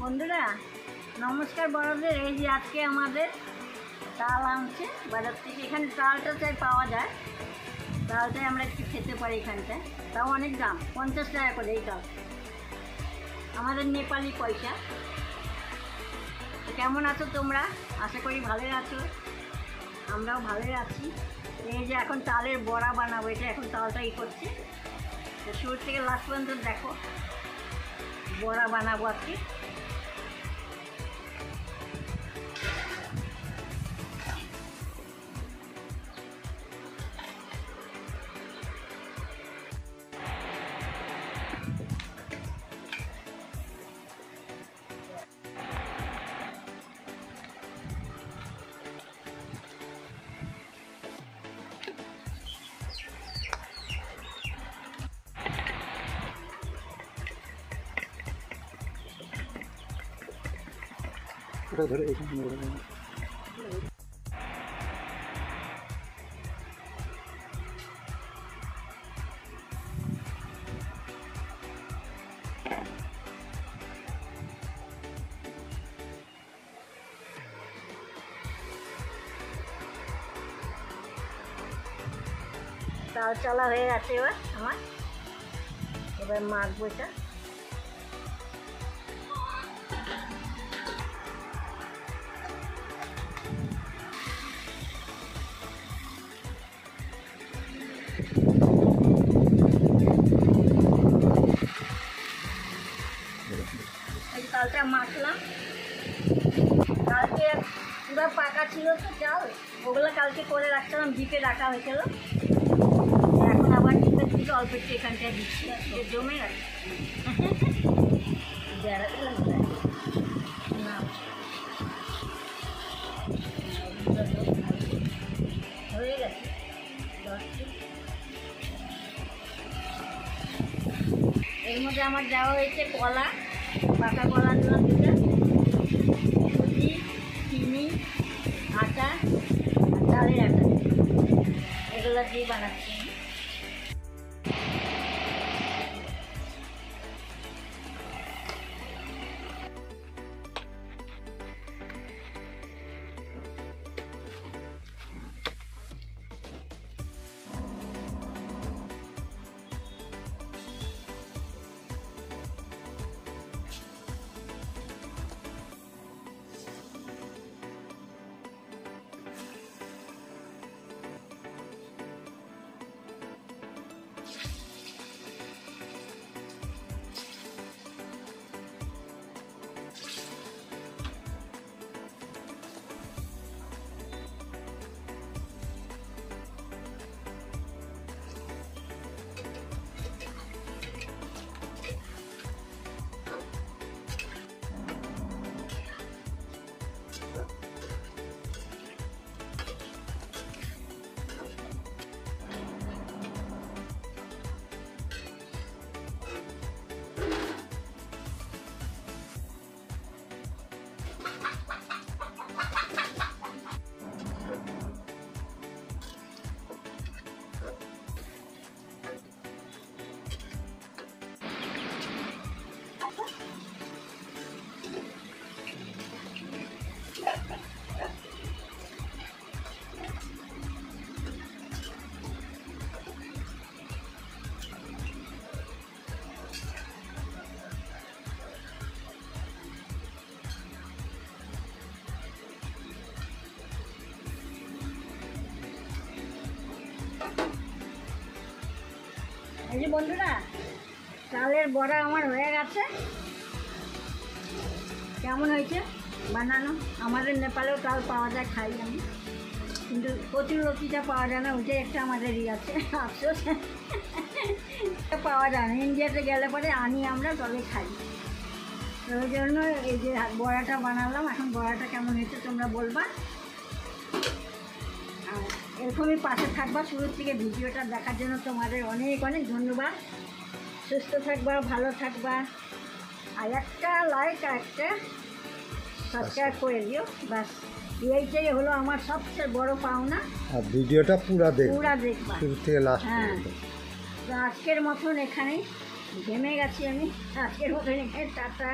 বন্ধুরা নমস্কার বড়দের। এই যে আজকে আমাদের চাল আনছে বাজার থেকে। এখানে চালটা চাই পাওয়া যায়, চালটাই আমরা একটু খেতে পারি এখানটায়। তাও অনেক দাম, 50 টাকা করে এই চাল, আমাদের নেপালি পয়সা। কেমন আছো তোমরা? আশা করি ভালোই আছো, আমরাও ভালোই আছি। এই যে এখন চালের বড়া বানাবো, এটা এখন চালটা করছে। তো শুরু থেকে লাস্ট পর্যন্ত দেখো, বড়া বানাবো আজকে। ধরে এখানে চাল চালা হয়ে গেছে এবার আমার। এবার মাখবো এটা। এই চালটা মাখলাম, কালকে পুরো পাকা ছিল তো চাল, ওগুলো কালকে করে রাখছিলাম, ডিপে রাখা হয়েছিল। এখন আবার ডিপের দিকে অল্প একটু এখানটায় দিচ্ছি, জমে গেছে। না হয়ে গেছে। এর মধ্যে আমার দেওয়া হয়েছে কলা, পাকা কলা দিলাম দুটা, সুজি, চিনি, আটা আর চালের আটা, এগুলো দিয়ে বানাচ্ছি। এই যে বন্ধুরা, চালের বড়া আমার হয়ে গেছে। কেমন হয়েছে বানানো? আমাদের নেপালেও চাল পাওয়া যায়, খাই আমি, কিন্তু প্রচুর রুটিটা পাওয়া যায় না, ওইটাই একটা আমাদেরই আছে আফসোস। পাওয়া যায় না, ইন্ডিয়াতে গেলে পরে আনি আমরা, তবে খাই। তো ওই জন্য এই যে বড়াটা বানালাম। এখন বড়াটা কেমন হয়েছে তোমরা বলবা, আর এরকমই পাশে থাকবা শুরুর থেকে ভিডিওটা দেখার জন্য। তোমাদের অনেক অনেক ধন্যবাদ। সুস্থ থাকবা, ভালো থাকবা, আর একটা লাইক আর একটা সাবস্ক্রাইব করে দিও, ব্যাস। এইটাই হলো আমার সবচেয়ে বড় পাওনা। আর ভিডিওটা পুরা দেখবা শুরু থেকে লাস্ট হ্যাঁ। পর্যন্ত। তো আজকের মতন এখানেই ঘেমে গেছি আমি। আজকের মতন এখানে টাটা।